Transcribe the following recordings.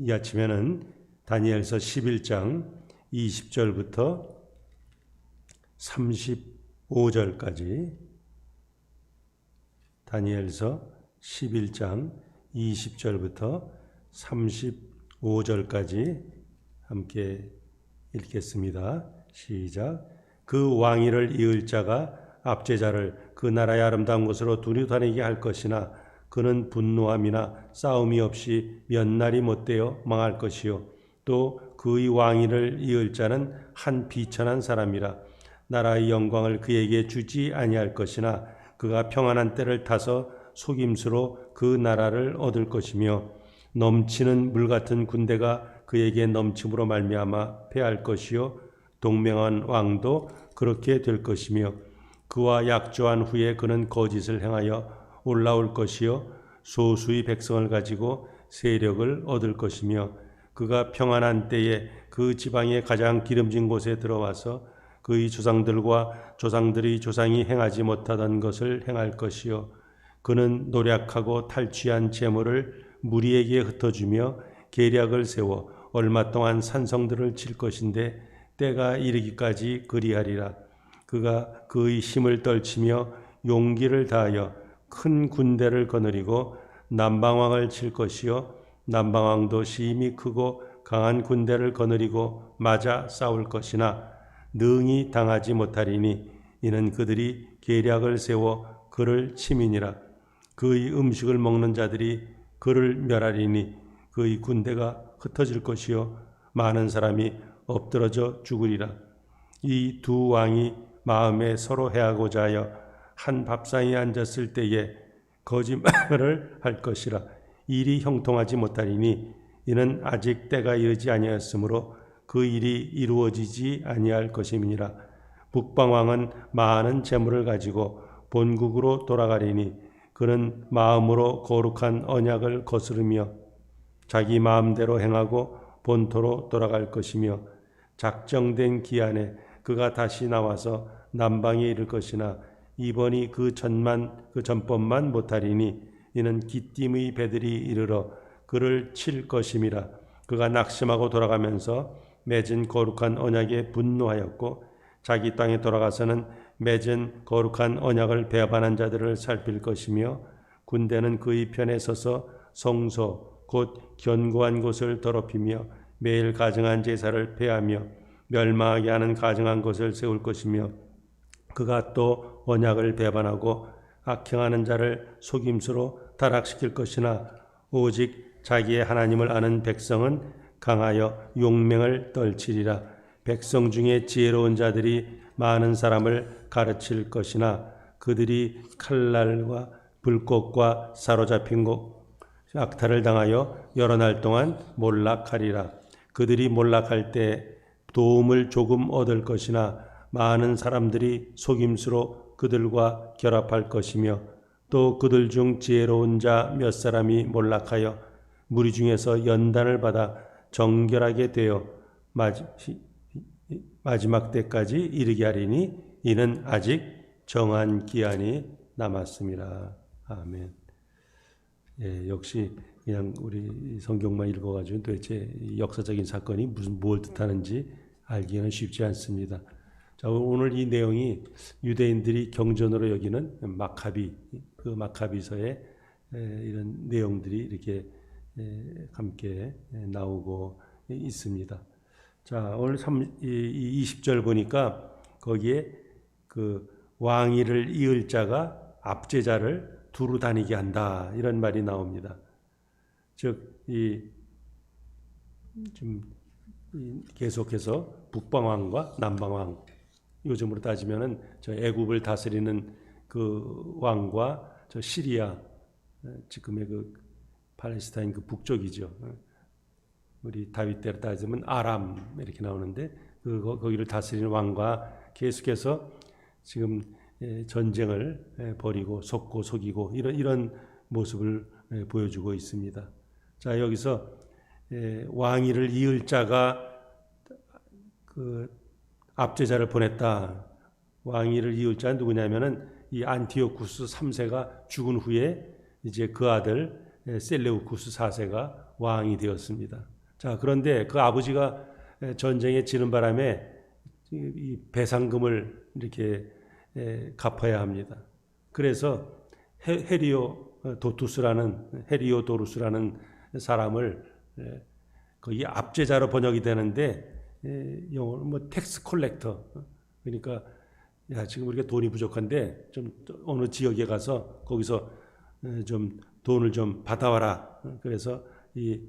이 아침에는 다니엘서 11장 20절부터 35절까지 다니엘서 11장 20절부터 35절까지 함께 읽겠습니다. 시작. 그 왕위를 이을 자가 압제자를 그 나라의 아름다운 곳으로 두루다니게 할 것이나 그는 분노함이나 싸움이 없이 몇 날이 못되어 망할 것이요 또 그의 왕위를 이을 자는 한 비천한 사람이라. 나라의 영광을 그에게 주지 아니할 것이나 그가 평안한 때를 타서 속임수로 그 나라를 얻을 것이며 넘치는 물 같은 군대가 그에게 넘침으로 말미암아 패할 것이요 동맹한 왕도 그렇게 될 것이며 그와 약조한 후에 그는 거짓을 행하여 올라올 것이요 소수의 백성을 가지고 세력을 얻을 것이며 그가 평안한 때에 그 지방의 가장 기름진 곳에 들어와서 그의 조상들과 조상들의 조상이 행하지 못하던 것을 행할 것이요 그는 노력하고 탈취한 재물을 무리에게 흩어주며 계략을 세워 얼마 동안 산성들을 칠 것인데 때가 이르기까지 그리하리라. 그가 그의 힘을 떨치며 용기를 다하여 큰 군대를 거느리고 남방왕을 칠 것이요 남방왕도 심히 크고 강한 군대를 거느리고 맞아 싸울 것이나 능히 당하지 못하리니 이는 그들이 계략을 세워 그를 치민이라. 그의 음식을 먹는 자들이 그를 멸하리니 그의 군대가 흩어질 것이요 많은 사람이 엎드러져 죽으리라. 이 두 왕이 마음에 서로 해하고자 하여 한 밥상에 앉았을 때에 거짓말을 할 것이라. 일이 형통하지 못하리니 이는 아직 때가 이르지 아니하였으므로 그 일이 이루어지지 아니할 것임이니라. 북방왕은 많은 재물을 가지고 본국으로 돌아가리니 그는 마음으로 거룩한 언약을 거스르며 자기 마음대로 행하고 본토로 돌아갈 것이며 작정된 기한에 그가 다시 나와서 남방에 이를 것이나 이번이 그 전법만 못하리니 이는 기띔의 배들이 이르러 그를 칠 것임이라. 그가 낙심하고 돌아가면서 맺은 거룩한 언약에 분노하였고 자기 땅에 돌아가서는 맺은 거룩한 언약을 배반한 자들을 살필 것이며 군대는 그의 편에 서서 성소 곧 견고한 곳을 더럽히며 매일 가증한 제사를 폐하며 멸망하게 하는 가증한 것을 세울 것이며 그가 또 언약을 배반하고 악행하는 자를 속임수로 타락시킬 것이나 오직 자기의 하나님을 아는 백성은 강하여 용맹을 떨치리라. 백성 중에 지혜로운 자들이 많은 사람을 가르칠 것이나 그들이 칼날과 불꽃과 사로잡힌 악탈을 당하여 여러 날 동안 몰락하리라. 그들이 몰락할 때 도움을 조금 얻을 것이나 많은 사람들이 속임수로 그들과 결합할 것이며 또 그들 중 지혜로운 자 몇 사람이 몰락하여 무리 중에서 연단을 받아 정결하게 되어 마지막 때까지 이르게 하리니 이는 아직 정한 기한이 남았습니다. 아멘. 예, 역시 그냥 우리 성경만 읽어가지고 도대체 역사적인 사건이 뭘 뜻하는지 알기는 쉽지 않습니다. 자, 오늘 이 내용이 유대인들이 경전으로 여기는 마카비, 그 마카비서의 이런 내용들이 이렇게 함께 나오고 있습니다. 자, 오늘 20절 보니까 거기에 그 왕위를 이을 자가 압제자를 두루 다니게 한다 이런 말이 나옵니다. 즉, 좀 계속해서 북방왕과 남방왕, 요즘으로 따지면은 저 애굽을 다스리는 그 왕과 저 시리아, 지금의 그 팔레스타인 그 북쪽이죠. 우리 다윗 때로 따지면 아람 이렇게 나오는데 거기를 다스리는 왕과 계속해서 지금 전쟁을 벌이고 속고 속이고 이런 모습을 보여주고 있습니다. 자, 여기서 왕위를 이을 자가 그 압제자를 보냈다. 왕위를 이을 자는 누구냐면은 이 안티오쿠스 3세가 죽은 후에 이제 그 아들 셀레우쿠스 4세가 왕이 되었습니다. 자, 그런데 그 아버지가 전쟁에 지는 바람에 이 배상금을 이렇게 갚아야 합니다. 그래서 헤리오도루스라는 사람을 거기 압제자로 번역이 되는데 영어로 뭐 텍스 콜렉터, 그러니까 야, 지금 우리가 돈이 부족한데 좀 어느 지역에 가서 거기서 좀 돈을 좀 받아와라. 그래서 이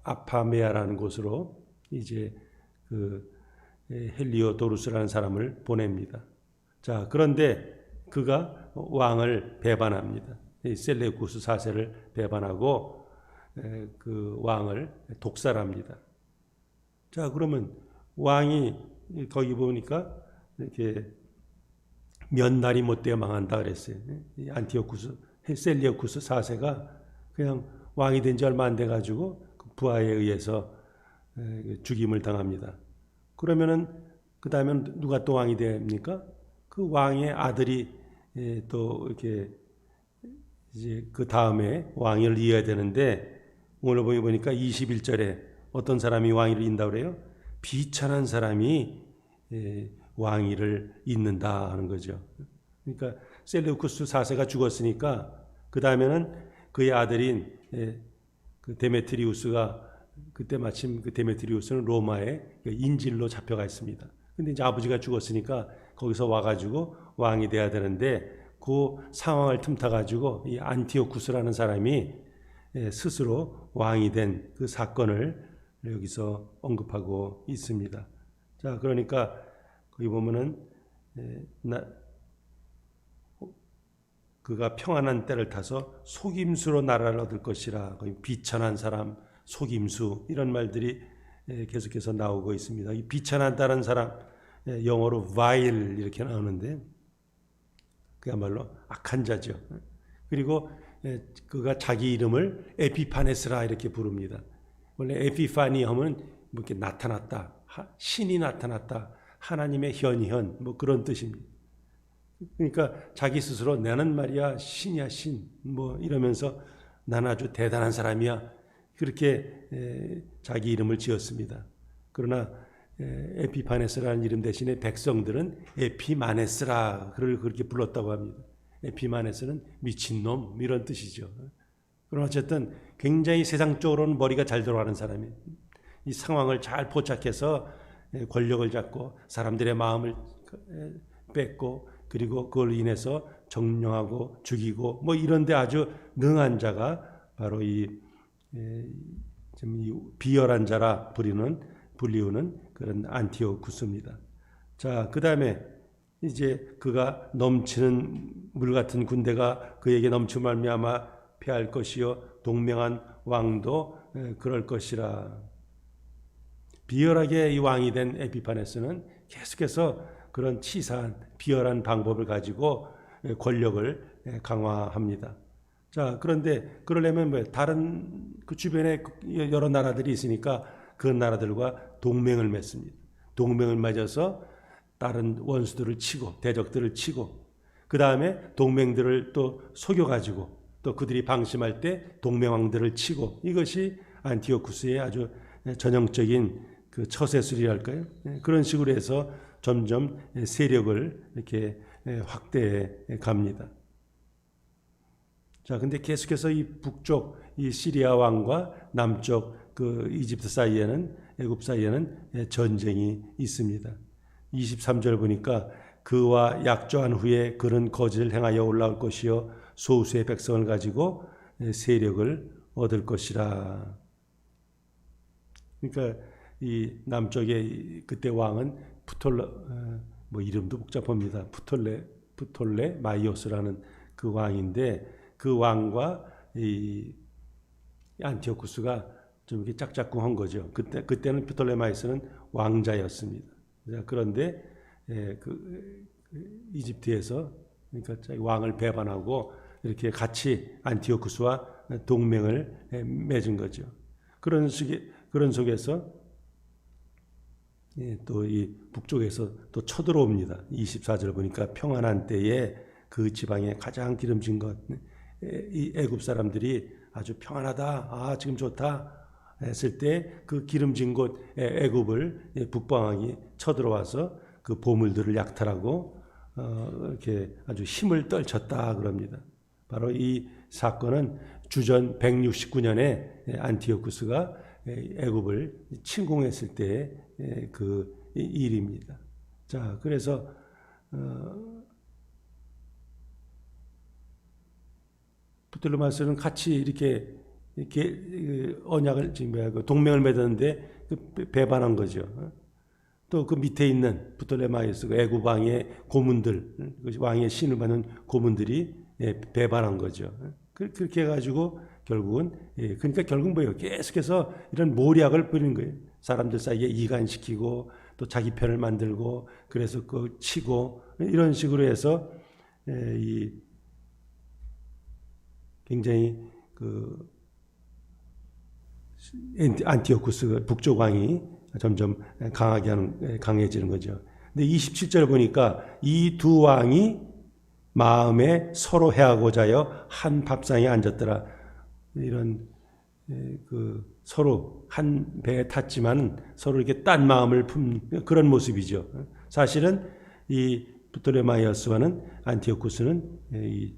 아파메아라는 곳으로 이제 그 헬리오도루스라는 사람을 보냅니다. 자, 그런데 그가 왕을 배반합니다. 셀레우쿠스 4세를 배반하고 그 왕을 독살합니다. 자, 그러면 왕이 거기 보니까 이렇게 몇 날이 못 되어 망한다 그랬어요. 셀레우쿠스 4세가 그냥 왕이 된 지 얼마 안 돼 가지고 부하에 의해서 죽임을 당합니다. 그러면은 그 다음에 누가 또 왕이 됩니까? 그 왕의 아들이 또 이렇게 이제 그 다음에 왕위를 이어야 되는데, 오늘 보니까 21절에 어떤 사람이 왕위를 잇는다 그래요? 비천한 사람이 왕위를 잇는다 하는 거죠. 그러니까 셀레우쿠스 4세가 죽었으니까 그 다음에는 그의 아들인 그 데메트리우스가, 그때 마침 그 데메트리우스는 로마에 인질로 잡혀가 있습니다. 근데 이제 아버지가 죽었으니까 거기서 와가지고 왕이 돼야 되는데, 그 상황을 틈타가지고 이 안티오쿠스라는 사람이 스스로 왕이 된 그 사건을 여기서 언급하고 있습니다. 자, 그러니까 거기 보면은 그가 평안한 때를 타서 속임수로 나라를 얻을 것이라, 거기 비천한 사람, 속임수, 이런 말들이 계속해서 나오고 있습니다. 이 비천하다는 사람, 영어로 vile 이렇게 나오는데 그야말로 악한 자죠. 그리고 그가 자기 이름을 에피파네스라 이렇게 부릅니다. 원래 에피파니 하면 뭐 이렇게 나타났다, 신이 나타났다, 하나님의 현현, 뭐 그런 뜻입니다. 그러니까 자기 스스로 나는 말이야 신이야 신, 뭐 이러면서 나는 아주 대단한 사람이야, 그렇게 자기 이름을 지었습니다. 그러나 에피파네스라는 이름 대신에 백성들은 에피마네스라 그렇게 불렀다고 합니다. 에피마네스는 미친놈 이런 뜻이죠. 그러나 어쨌든 굉장히 세상적으로는 머리가 잘 돌아가는 사람이에요. 이 상황을 잘 포착해서 권력을 잡고 사람들의 마음을 뺏고, 그리고 그걸 인해서 정령하고 죽이고 뭐 이런 데 아주 능한 자가 바로 이 비열한 자라 불리우는 그런 안티오쿠스입니다. 자, 그 다음에 이제 그가 넘치는 물 같은 군대가 그에게 넘치고 말미암아 패할 것이요 동명한 왕도 그럴 것이라. 비열하게 이 왕이 된 에피파네스는 계속해서 그런 치사한 비열한 방법을 가지고 권력을 강화합니다. 자, 그런데 그러려면 뭐 다른 그 주변에 여러 나라들이 있으니까 그 나라들과 동맹을 맺습니다. 동맹을 맺어서 다른 원수들을 치고 대적들을 치고, 그 다음에 동맹들을 또 속여가지고 또 그들이 방심할 때 동맹왕들을 치고, 이것이 안티오쿠스의 아주 전형적인 그 처세술이랄까요? 그런 식으로 해서 점점 세력을 이렇게 확대해 갑니다. 자, 근데 계속해서 이 북쪽 이 시리아 왕과 남쪽 그 이집트 사이에는, 애굽 사이에는 전쟁이 있습니다. 23절 보니까 그와 약조한 후에 그는 거짓을 행하여 올라올 것이요 소수의 백성을 가지고 세력을 얻을 것이라. 그러니까 이 남쪽의 그때 왕은 뭐 이름도 복잡합니다. 프톨레 마이오스라는 그 왕인데, 그 왕과 이 안티오쿠스가 좀 이렇게 짝짝꿍한 거죠. 그때는 프톨레마이스는 왕자였습니다. 그런데 그 이집트에서, 그러니까 왕을 배반하고 이렇게 같이 안티오쿠스와 동맹을 맺은 거죠. 그런 속에서 또 이 북쪽에서 또 쳐들어옵니다. 24절 보니까 평안한 때에 그 지방에 가장 기름진 것, 이 애굽 사람들이 아주 평안하다, 아 지금 좋다 했을 때 그 기름진 곳 애굽을 북방왕이 쳐들어와서 그 보물들을 약탈하고 이렇게 아주 힘을 떨쳤다 그럽니다. 바로 이 사건은 주전 169년에 안티오쿠스가 애굽을 침공했을 때의 그 일입니다. 자, 그래서 부틀레마이오스는 같이 이렇게 언약을 지금 동맹을 맺었는데 배반한 거죠. 또 그 밑에 있는 부틀레마이오스 애굽 왕의 고문들, 왕의 신을 받는 고문들이 배반한 거죠. 그렇게 해가지고 결국은 그러니까 결국 뭐예요? 계속해서 이런 모략을 부리는 거예요. 사람들 사이에 이간시키고 또 자기 편을 만들고 그래서 그 치고 이런 식으로 해서 이 굉장히 그 안티오쿠스 북쪽 왕이 점점 강해지는 거죠. 근데 27절 보니까 이 두 왕이 마음에 서로 해하고자 하여 한 밥상에 앉았더라. 이런 그 서로 한 배에 탔지만 서로 이렇게 딴 마음을 품는 그런 모습이죠. 사실은 이 부토레마이오스와는 안티오쿠스는 이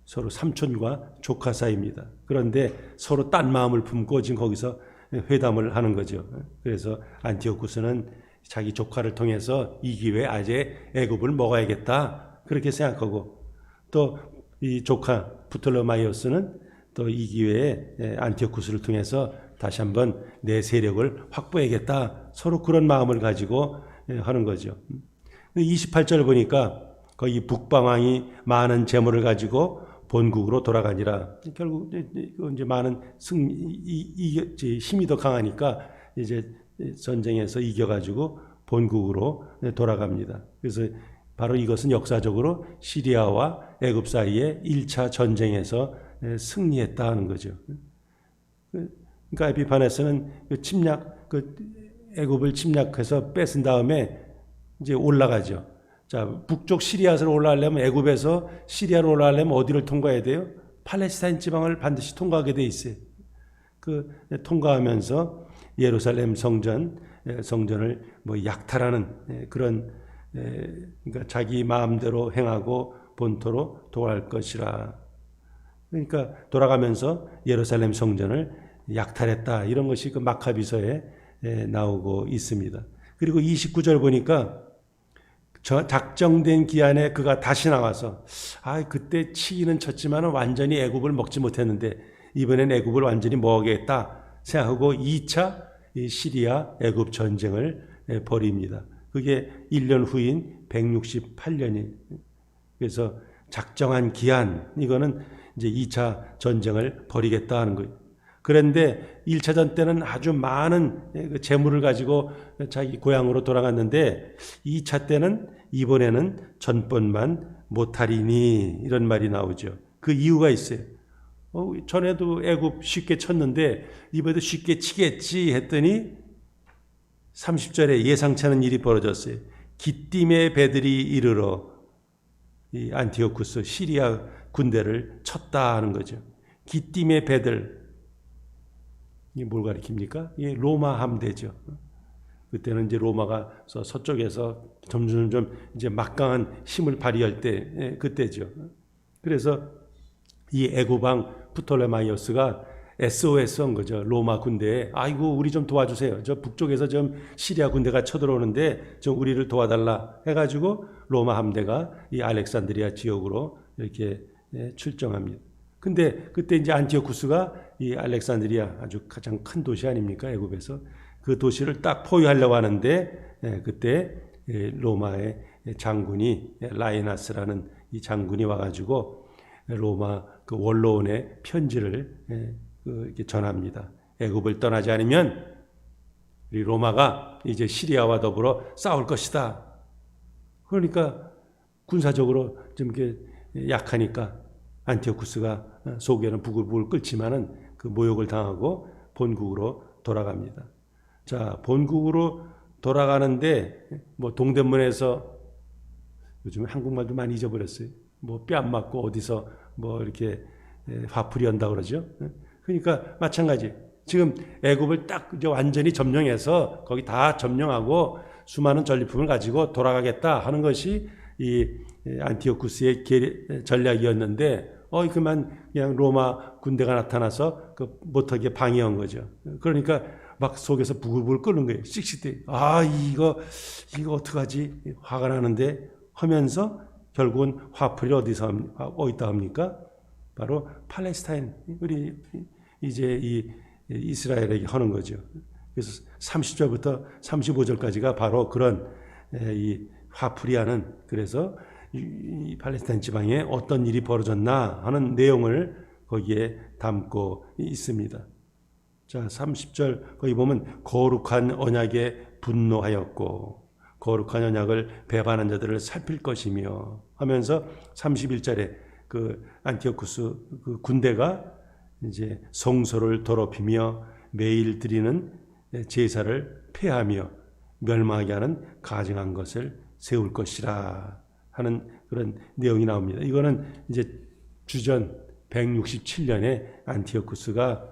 서로 삼촌과 조카 사이입니다. 그런데 서로 딴 마음을 품고 지금 거기서 회담을 하는 거죠. 그래서 안티오쿠스는 자기 조카를 통해서 이 기회에 아재 애굽을 먹어야겠다 그렇게 생각하고 또 이 조카 부톨레마이오스는 또 이 기회에 안티오쿠스를 통해서 다시 한번 내 세력을 확보해야겠다 서로 그런 마음을 가지고 하는 거죠. 28절 보니까 거기 북방왕이 많은 재물을 가지고 본국으로 돌아가니라. 결국 이제 많은 힘이 더 강하니까 이제 전쟁에서 이겨가지고 본국으로 돌아갑니다. 그래서 바로 이것은 역사적으로 시리아와 애굽 사이에 1차 전쟁에서 승리했다 하는 거죠. 그러니까 에피파네스는 애굽을 침략해서 뺏은 다음에 이제 올라가죠. 자, 북쪽 시리아로 올라가려면 애굽에서 시리아로 올라가려면 어디를 통과해야 돼요? 팔레스타인 지방을 반드시 통과하게 돼 있어요. 통과하면서 예루살렘 성전을 뭐 약탈하는 그런 그러니까 자기 마음대로 행하고 본토로 돌아갈 것이라. 그러니까 돌아가면서 예루살렘 성전을 약탈했다. 이런 것이 그 마카비서에 나오고 있습니다. 그리고 29절 보니까 작정된 기한에 그가 다시 나와서 그때 치기는 쳤지만 완전히 애굽을 먹지 못했는데 이번엔 애굽을 완전히 먹겠다 생각하고 2차 시리아 애굽 전쟁을 벌입니다. 그게 1년 후인 168년이 그래서 작정한 기한 이거는 이제 2차 전쟁을 벌이겠다 하는 거예요. 그런데 1차전 때는 아주 많은 재물을 가지고 자기 고향으로 돌아갔는데 2차 때는 이번에는 전번만 못하리니 이런 말이 나오죠. 그 이유가 있어요. 전에도 애굽 쉽게 쳤는데 이번에도 쉽게 치겠지 했더니 30절에 예상치 않은 일이 벌어졌어요. 기띔의 배들이 이르러 이 안티오쿠스 시리아 군대를 쳤다 하는 거죠. 기띔의 배들 이게 뭘 가리킵니까? 이게 로마 함대죠. 그때는 이제 로마가 서쪽에서 점점 이제 막강한 힘을 발휘할 때 그때죠. 그래서 이 애굽왕 프톨레마이오스가 SOS 한 거죠. 로마 군대에 아이고 우리 좀 도와주세요. 저 북쪽에서 좀 시리아 군대가 쳐들어오는데 좀 우리를 도와달라 해가지고 로마 함대가 이 알렉산드리아 지역으로 이렇게 출정합니다. 근데 그때 이제 안티오쿠스가 이 알렉산드리아 아주 가장 큰 도시 아닙니까? 애굽에서 그 도시를 딱 포위하려고 하는데 그때 로마의 장군이 라이나스라는 이 장군이 와가지고 로마 그 원로원에 편지를 이렇게 전합니다. 애굽을 떠나지 않으면 우리 로마가 이제 시리아와 더불어 싸울 것이다. 그러니까 군사적으로 좀 이렇게 약하니까 안티오쿠스가 속에는 부글부글 끓지만은 그 모욕을 당하고 본국으로 돌아갑니다. 자, 본국으로 돌아가는데 뭐 동대문에서 요즘 한국말도 많이 잊어버렸어요. 뭐 뺨 맞고 어디서 뭐 이렇게 화풀이 한다 그러죠. 그러니까 마찬가지. 지금 애굽을 딱 이제 완전히 점령해서 거기 다 점령하고 수많은 전리품을 가지고 돌아가겠다 하는 것이 이 안티오쿠스의 전략이었는데 그만 그냥 로마 군대가 나타나서 그 못하게 방해한 거죠. 그러니까 막 속에서 부글부글 끓는 거예요. 씩씩대. 이거 어떡하지? 화가 나는데 하면서 결국은 화풀이 어디다 합니까? 바로 팔레스타인, 우리 이제 이 이스라엘에게 하는 거죠. 그래서 30절부터 35절까지가 바로 그런 이 화풀이하는, 그래서 이 팔레스타인 지방에 어떤 일이 벌어졌나 하는 내용을 거기에 담고 있습니다. 자, 30절 거기 보면 거룩한 언약에 분노하였고 거룩한 언약을 배반한 자들을 살필 것이며 하면서 31절에 그 안티오쿠스 그 군대가 이제 성소를 더럽히며 매일 드리는 제사를 폐하며 멸망하게 하는 가증한 것을 세울 것이라 하는 그런 내용이 나옵니다. 이거는 이제 주전 167년에 안티오쿠스가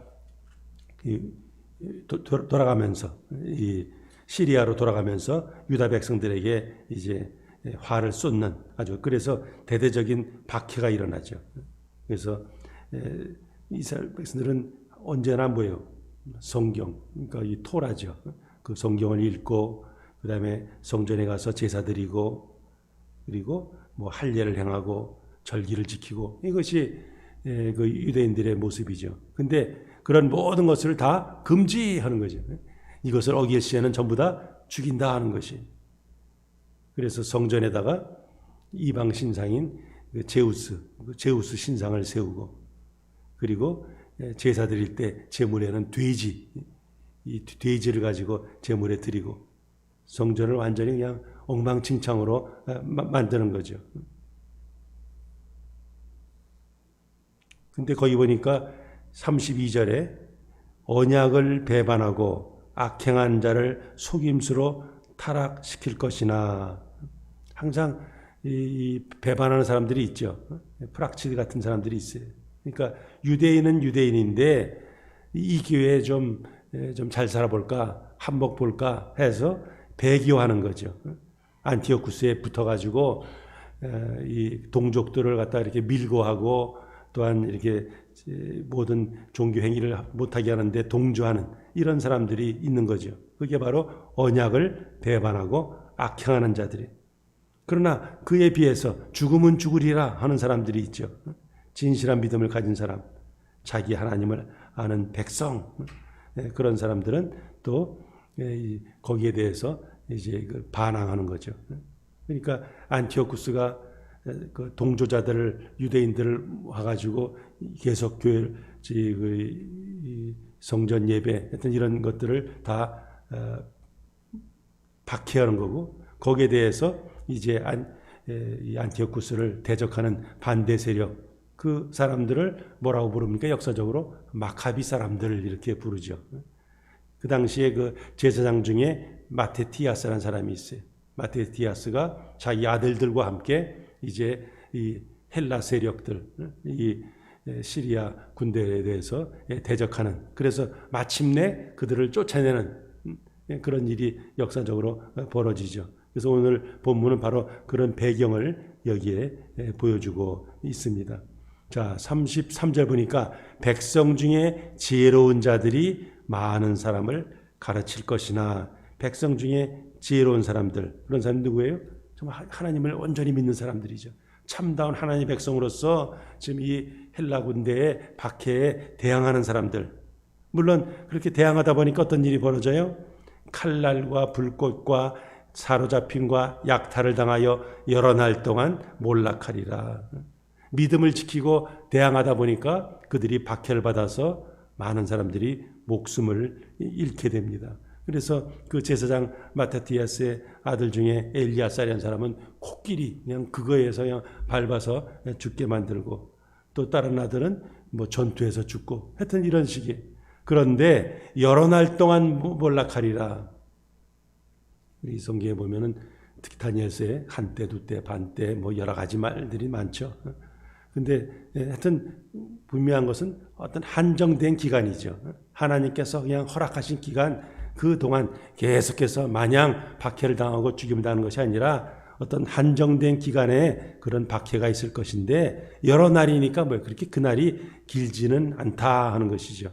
돌아가면서 이 시리아로 돌아가면서 유다 백성들에게 이제 화를 쏟는 아주, 그래서 대대적인 박해가 일어나죠. 그래서 이스라엘 백성들은 언제나 뭐예요? 성경, 그러니까 이 토라죠. 그 성경을 읽고 그다음에 성전에 가서 제사 드리고 그리고 뭐 할례를 행하고 절기를 지키고, 이것이 그 유대인들의 모습이죠. 근데 그런 모든 것을 다 금지하는 거죠. 이것을 어길 시에는 전부 다 죽인다 하는 것이. 그래서 성전에다가 이방 신상인 제우스 신상을 세우고, 그리고 제사 드릴 때 제물에는 이 돼지를 가지고 제물에 드리고, 성전을 완전히 그냥 엉망진창으로 만드는 거죠. 근데 거기 보니까 32절에 언약을 배반하고 악행한 자를 속임수로 타락시킬 것이나, 항상 이 배반하는 사람들이 있죠. 프락치드 같은 사람들이 있어요. 그러니까 유대인은 유대인인데 이 기회에 좀 잘 살아볼까, 한몫 볼까 해서 배교하는 거죠. 안티오쿠스에 붙어가지고 이 동족들을 갖다 이렇게 밀고 하고, 또한 이렇게 모든 종교 행위를 못하게 하는데 동조하는 이런 사람들이 있는 거죠. 그게 바로 언약을 배반하고 악행하는 자들이. 그러나 그에 비해서 죽으면 죽으리라 하는 사람들이 있죠. 진실한 믿음을 가진 사람, 자기 하나님을 아는 백성, 그런 사람들은 또 거기에 대해서 이제 반항하는 거죠. 그러니까 안티오쿠스가 그 동조자들을, 유대인들을 와가지고 계속 교회 성전 예배 하여튼 이런 것들을 다 박해하는 거고, 거기에 대해서 이제 안티오쿠스를 대적하는 반대 세력, 그 사람들을 뭐라고 부릅니까? 역사적으로 마카비 사람들 이렇게 부르죠. 그 당시에 그 제사장 중에 마테티아스라는 사람이 있어요. 마테티아스가 자기 아들들과 함께 이제 이 헬라 세력들, 이 시리아 군대에 대해서 대적하는, 그래서 마침내 그들을 쫓아내는 그런 일이 역사적으로 벌어지죠. 그래서 오늘 본문은 바로 그런 배경을 여기에 보여주고 있습니다. 자, 33절 보니까 백성 중에 지혜로운 자들이 많은 사람을 가르칠 것이나, 백성 중에 지혜로운 사람들, 그런 사람이 누구예요? 정말 하나님을 온전히 믿는 사람들이죠. 참다운 하나님의 백성으로서 지금 이 헬라 군대의 박해에 대항하는 사람들. 물론 그렇게 대항하다 보니까 어떤 일이 벌어져요? 칼날과 불꽃과 사로잡힘과 약탈을 당하여 여러 날 동안 몰락하리라. 믿음을 지키고 대항하다 보니까 그들이 박해를 받아서 많은 사람들이 목숨을 잃게 됩니다. 그래서 그 제사장 마타티아스의 아들 중에 엘리아살이라는 사람은 코끼리 그냥 그거에서 그냥 밟아서 죽게 만들고, 또 다른 아들은 뭐 전투에서 죽고, 하여튼 이런 식의. 그런데 여러 날 동안 몰락하리라. 우리 성경에 보면은 특히 다니엘서에 한때, 두때, 반때 뭐 여러 가지 말들이 많죠. 근데 하여튼 분명한 것은 어떤 한정된 기간이죠. 하나님께서 그냥 허락하신 기간, 그동안 계속해서 마냥 박해를 당하고 죽임을 당하는 것이 아니라 어떤 한정된 기간에 그런 박해가 있을 것인데 여러 날이니까 뭐 그렇게 그날이 길지는 않다 하는 것이죠.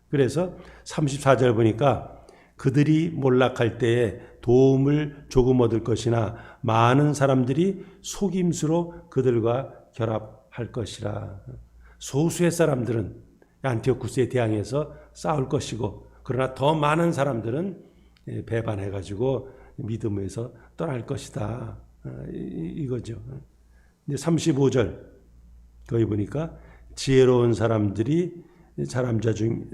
그래서 34절 보니까 그들이 몰락할 때에 도움을 조금 얻을 것이나 많은 사람들이 속임수로 그들과 결합할 것이라. 소수의 사람들은 안티오쿠스에 대항해서 싸울 것이고 그러나 더 많은 사람들은 배반해가지고 믿음에서 떠날 것이다. 이거죠. 35절 거기 보니까 지혜로운 사람들이 사람자 중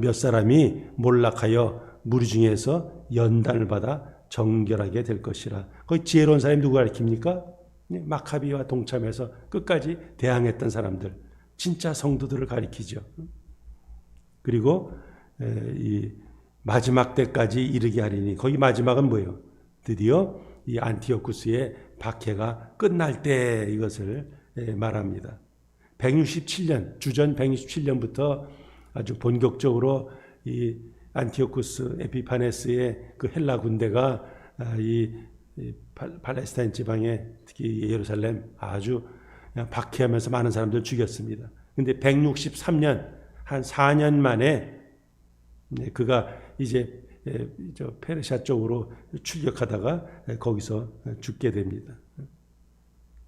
몇 사람이 몰락하여 무리 중에서 연단을 받아 정결하게 될 것이라. 거기 지혜로운 사람이 누구 가르칩니까? 마카비와 동참해서 끝까지 대항했던 사람들, 진짜 성도들을 가리키죠. 그리고 이 마지막 때까지 이르게 하리니, 거기 마지막은 뭐예요? 드디어 이 안티오쿠스의 박해가 끝날 때 이것을 말합니다. 167년, 주전 167년부터 아주 본격적으로 이 안티오쿠스 에피파네스의 그 헬라 군대가 이 팔레스타인 지방에 특히 예루살렘 아주 박해하면서 많은 사람들 죽였습니다. 근데 163년, 한 4년 만에 그가 이제 저 페르시아 쪽으로 출격하다가 거기서 죽게 됩니다.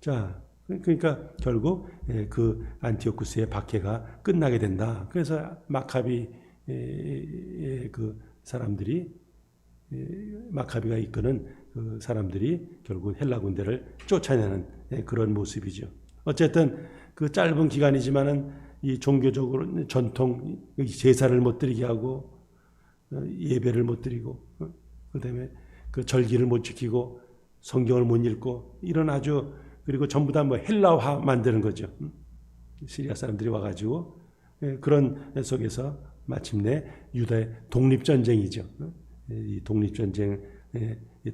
자, 그러니까 결국 그 안티오쿠스의 박해가 끝나게 된다. 그래서 마카비의 그 사람들이, 마카비가 이끄는 그 사람들이 결국 헬라 군대를 쫓아내는 그런 모습이죠. 어쨌든 그 짧은 기간이지만은 이 종교적으로 전통 제사를 못 드리게 하고 예배를 못 드리고 그다음에 그 절기를 못 지키고 성경을 못 읽고 이런 아주, 그리고 전부 다 뭐 헬라화 만드는 거죠. 시리아 사람들이 와가지고 그런 속에서 마침내 유다의 독립전쟁이죠. 이 독립전쟁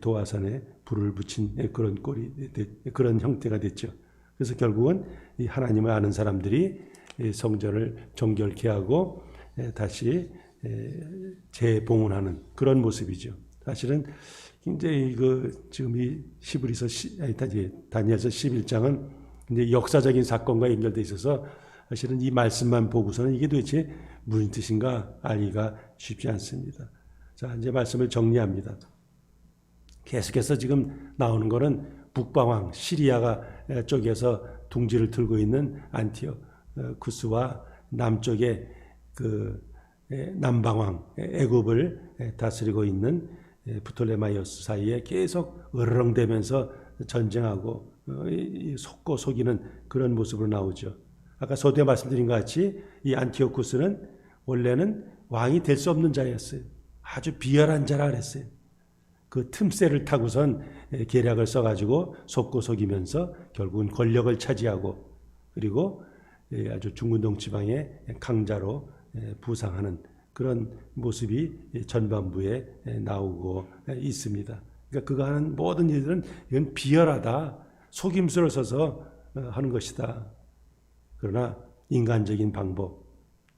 도화선에 불을 붙인 그런 꼴이, 그런 형태가 됐죠. 그래서 결국은 이 하나님을 아는 사람들이 성전을 정결케 하고 다시 재봉헌하는 그런 모습이죠. 사실은 굉장히 지금 이 다니엘서 11장은 이제 역사적인 사건과 연결돼 있어서 사실은 이 말씀만 보고서는 이게 도대체 무슨 뜻인가 알기가 쉽지 않습니다. 자, 이제 말씀을 정리합니다. 계속해서 지금 나오는 거는 북방왕 시리아가 쪽에서 둥지를 들고 있는 안티오쿠스와 남쪽에 그 남방왕 애굽을 다스리고 있는 프톨레마이오스 사이에 계속 으르렁대면서 전쟁하고 속고 속이는 그런 모습으로 나오죠. 아까 서두에 말씀드린 것 같이 이 안티오쿠스는 원래는 왕이 될 수 없는 자였어요. 아주 비열한 자라 그랬어요. 그 틈새를 타고선 계략을 써가지고 속고 속이면서 결국은 권력을 차지하고, 그리고 아주 중근동 지방의 강자로 부상하는 그런 모습이 전반부에 나오고 있습니다. 그러니까 그가 하는 모든 일들은 이건 비열하다, 속임수를 써서 하는 것이다. 그러나 인간적인 방법,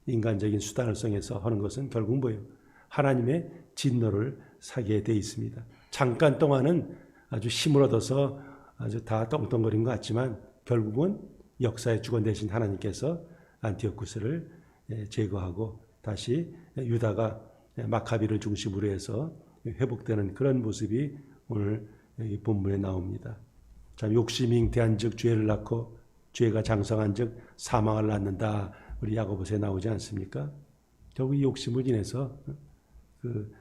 인간적인 수단을 통해서 하는 것은 결국 뭐예요? 하나님의 진노를 사게 돼 있습니다. 잠깐 동안은 아주 힘을 얻어서 아주 다 떵떵거린 것 같지만 결국은 역사의 주관 되신 하나님께서 안티오쿠스를 제거하고 다시 유다가 마카비를 중심으로 해서 회복되는 그런 모습이 오늘 이 본문에 나옵니다. 참 욕심이 잉태한즉 죄를 낳고 죄가 장성한즉 사망을 낳는다. 우리 야고보서에 나오지 않습니까? 결국 이 욕심을 인해서 그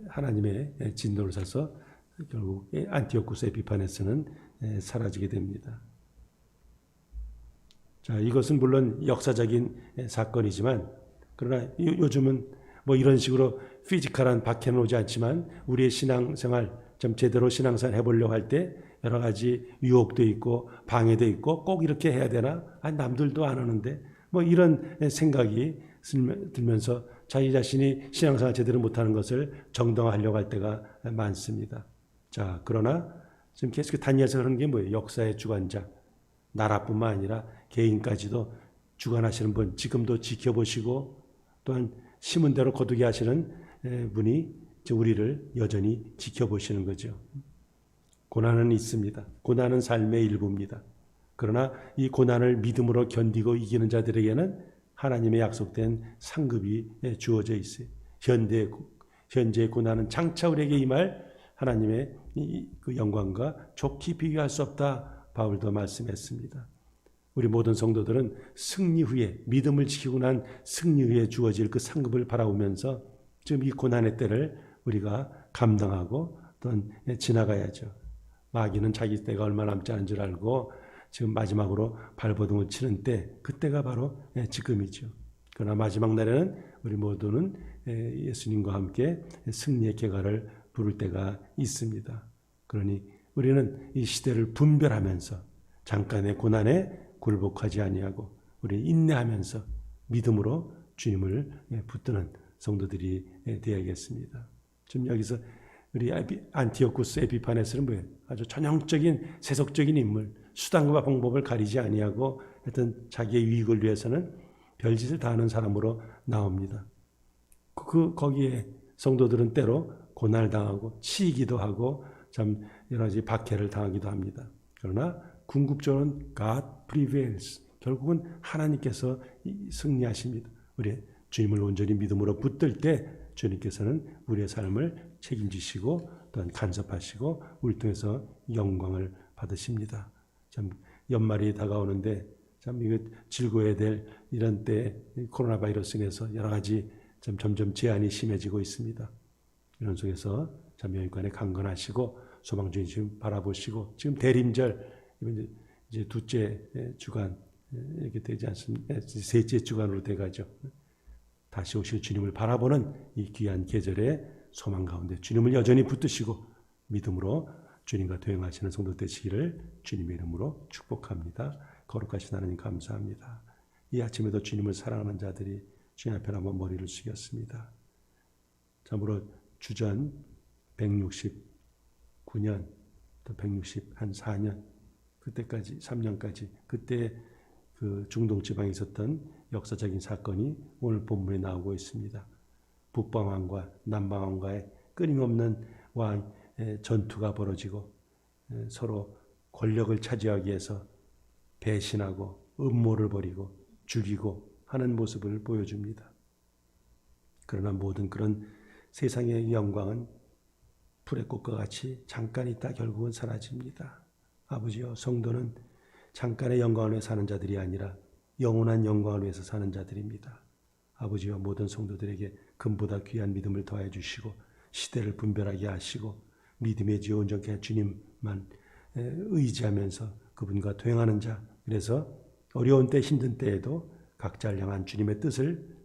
하나님의 진노를 사서 결국 안티오쿠스 에피파네스는 사라지게 됩니다. 자, 이것은 물론 역사적인 사건이지만, 그러나 요즘은 뭐 이런 식으로 피지컬한 박해는 오지 않지만 우리의 신앙생활 좀 제대로 신앙생활 해보려고 할 때 여러 가지 유혹도 있고 방해도 있고 꼭 이렇게 해야 되나? 아니, 남들도 안 하는데 뭐 이런 생각이 들면서 자기 자신이 신앙생활 제대로 못하는 것을 정당화하려고 할 때가 많습니다. 자, 그러나 지금 계속 다니엘서 그런 게 뭐예요? 역사의 주관자, 나라뿐만 아니라 개인까지도 주관하시는 분, 지금도 지켜보시고 또한 심은 대로 거두게 하시는 분이 우리를 여전히 지켜보시는 거죠. 고난은 있습니다. 고난은 삶의 일부입니다. 그러나 이 고난을 믿음으로 견디고 이기는 자들에게는 하나님의 약속된 상급이 주어져 있어요. 현재의 고난은 장차 우리에게 임할 하나님의 그 영광과 좋게 비교할 수 없다. 바울도 말씀했습니다. 우리 모든 성도들은 승리 후에, 믿음을 지키고 난 승리 후에 주어질 그 상급을 바라보면서 지금 이 고난의 때를 우리가 감당하고 또는 지나가야죠. 마귀는 자기 때가 얼마 남지 않은 줄 알고 지금 마지막으로 발버둥을 치는 때, 그때가 바로 지금이죠. 그러나 마지막 날에는 우리 모두는 예수님과 함께 승리의 궤가를 부를 때가 있습니다. 그러니 우리는 이 시대를 분별하면서 잠깐의 고난에 굴복하지 아니하고 우리 인내하면서 믿음으로 주님을 붙드는 성도들이 되어야겠습니다. 지금 여기서 우리 안티오쿠스 에피파네스는 뭐예요? 아주 전형적인 세속적인 인물, 수단과 방법을 가리지 아니하고 하여튼 자기의 유익을 위해서는 별짓을 다 하는 사람으로 나옵니다. 거기에 성도들은 때로 고난을 당하고 치이기도 하고 참 여러 가지 박해를 당하기도 합니다. 그러나 궁극적으로는 God prevails. 결국은 하나님께서 승리하십니다. 우리 주님을 온전히 믿음으로 붙들 때 주님께서는 우리의 삶을 책임지시고 또한 간섭하시고 우리 통해서 영광을 받으십니다. 참 연말이 다가오는데 참 이거 즐거워야 될 이런 때 코로나 바이러스 인해서 여러 가지 참 점점 제한이 심해지고 있습니다. 이런 속에서 참 여인관에 강건하시고 소망주의 지금 바라보시고 지금 대림절 이제 둘째 주간 이렇게 되지 않습니까? 셋째 주간으로 돼가죠. 다시 오실 주님을 바라보는 이 귀한 계절의 소망 가운데 주님을 여전히 붙드시고 믿음으로 주님과 동행하시는 성도 되시기를 주님의 이름으로 축복합니다. 거룩하신 하나님 감사합니다. 이 아침에도 주님을 사랑하는 자들이 주님 앞에 한번 머리를 숙였습니다. 참으로 주전 169년 또 164년 그때까지 3년까지 그때 그 중동 지방에 있었던 역사적인 사건이 오늘 본문에 나오고 있습니다. 북방왕과 남방왕과의 끊임없는 전투가 벌어지고 서로 권력을 차지하기 위해서 배신하고 음모를 벌이고 죽이고 하는 모습을 보여줍니다. 그러나 모든 그런 세상의 영광은 풀의 꽃과 같이 잠깐 있다 결국은 사라집니다. 아버지여, 성도는 잠깐의 영광을 위해 사는 자들이 아니라 영원한 영광을 위해서 사는 자들입니다. 아버지여, 모든 성도들에게 금보다 귀한 믿음을 더해 주시고 시대를 분별하게 하시고 믿음의 지혜 온전케 주님만 의지하면서 그분과 동행하는 자, 그래서 어려운 때 힘든 때에도 각자를 향한 주님의 뜻을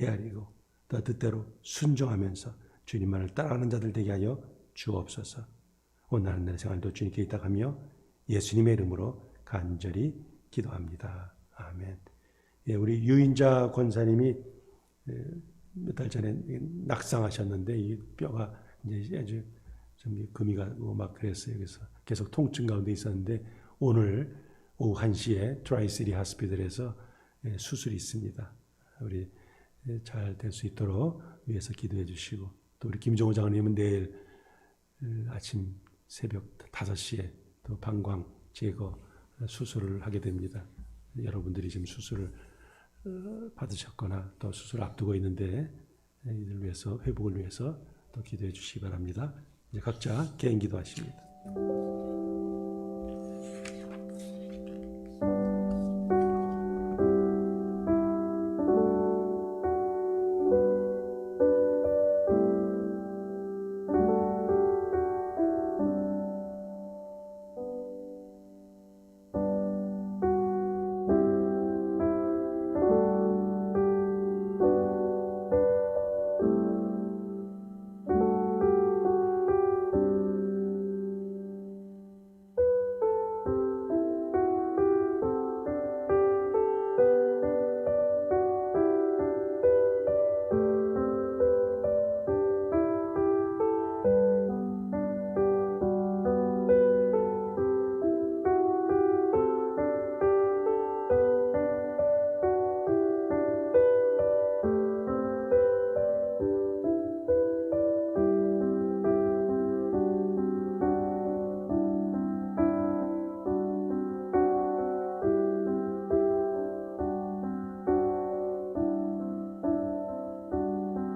헤아리고 또 뜻대로 순종하면서 주님만을 따라가는 자들 되게 하여 주옵소서. 오늘 날 생활도 주님께 의탁하며 예수님의 이름으로 간절히 기도합니다. 아멘. 예, 우리 유인자 권사님이 몇 달 전에 낙상하셨는데 이 뼈가 이제 아주 좀 금이 가고 막 그랬어요. 그래서 계속 통증 가운데 있었는데 오늘 오후 1시에 트라이시티 하스피털에서 수술이 있습니다. 우리 잘 될 수 있도록 위해서 기도해 주시고 또 우리 김종호 장로님은 내일 아침 새벽 5시에 또 방광 제거 수술을 하게 됩니다. 여러분들이 지금 수술을 받으셨거나 또 수술을 앞두고 있는데 이들 위해서 회복을 위해서 또 기도해 주시기 바랍니다. 이제 각자 개인 기도하십니다.